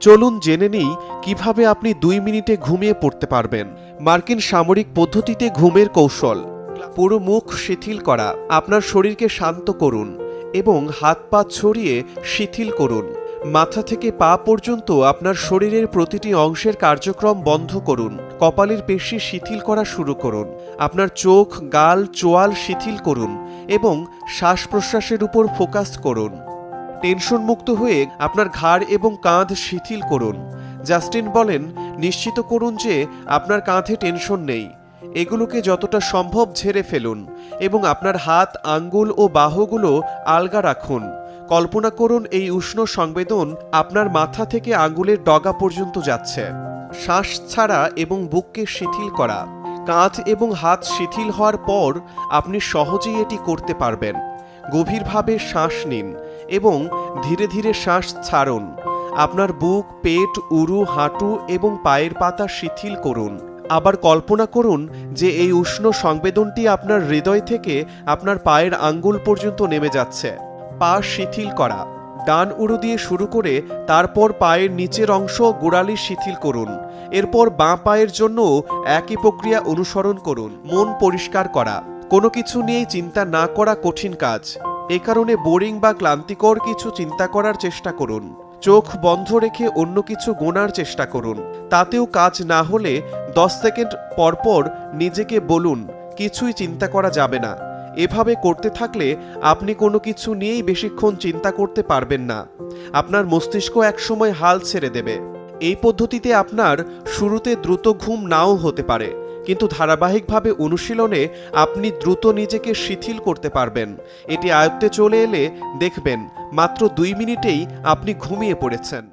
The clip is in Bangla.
চলুন জেনে নিই কিভাবে আপনি 2 মিনিটে ঘুমিয়ে পড়তে পারবেন। মার্কিন সামরিক পদ্ধতিতে ঘুমের কৌশল। পুরো মুখ শিথিল করা, আপনার শরীরকে শান্ত করুন এবং হাত পা ছড়িয়ে শিথিল করুন। মাথা থেকে পা পর্যন্ত আপনার শরীরের প্রতিটি অংশের কার্যক্রম বন্ধ করুন। কপালের পেশি শিথিল করা শুরু করুন। আপনার চোখ, গাল, চোয়াল শিথিল করুন এবং শ্বাস প্রশ্বাসের উপর ফোকাস করুন। টেনশন মুক্ত হয়ে আপনার ঘাড় এবং কাঁধ শিথিল করুন। জাস্টিন বলেন, নিশ্চিত করুন যে আপনার কাঁধে টেনশন নেই। এগুলোকে যতটা সম্ভব ঝেড়ে ফেলুন এবং আপনার হাত, আঙ্গুল ও বাহুগুলো আলগা রাখুন। কল্পনা করুন এই উষ্ণ সংবেদন আপনার মাথা থেকে আঙ্গুলের ডগা পর্যন্ত যাচ্ছে। শ্বাস ছাড়া এবং বুককে শিথিল করা। কাঁধ এবং হাত শিথিল হওয়ার পর আপনি সহজেই এটি করতে পারবেন। গভীরভাবে শ্বাস নিন এবং ধীরে ধীরে শ্বাস ছাড়ুন। আপনার বুক, পেট, উরু, হাঁটু এবং পায়ের পাতা শিথিল করুন। আবার কল্পনা করুন যে এই উষ্ণ সংবেদনটি আপনার হৃদয় থেকে আপনার পায়ের আঙ্গুল পর্যন্ত নেমে যাচ্ছে। পা শিথিল করা। ডান উরু দিয়ে শুরু করে তারপর পায়ের নিচের অংশ গোড়ালি শিথিল করুন। এরপর বাঁ পায়ের জন্য একই প্রক্রিয়া অনুসরণ করুন। মন পরিষ্কার করা। কোনো কিছু নিয়েই চিন্তা না করা কঠিন কাজ। এ কারণে বোরিং বা ক্লান্তিকর কিছু চিন্তা করার চেষ্টা করুন। চোখ বন্ধ রেখে অন্য কিছু গোনার চেষ্টা করুন। তাতেও কাজ না হলে 10 সেকেন্ড পরপর নিজেকে বলুন, কিছুই চিন্তা করা যাবে না। এভাবে করতে থাকলে আপনি কোনো কিছু নিয়েই বেশিক্ষণ চিন্তা করতে পারবেন না। আপনার মস্তিষ্ক একসময় হাল ছেড়ে দেবে। এই পদ্ধতিতে আপনার শুরুতে দ্রুত ঘুম নাও হতে পারে, কিন্তু ধারাবাহিকভাবে অনুশীলনে আপনি দ্রুত নিজেকে শিথিল করতে পারবেন। এটি আয়ত্তে চলে এলে দেখবেন মাত্র 2 মিনিটেই আপনি ঘুমিয়ে পড়েছেন।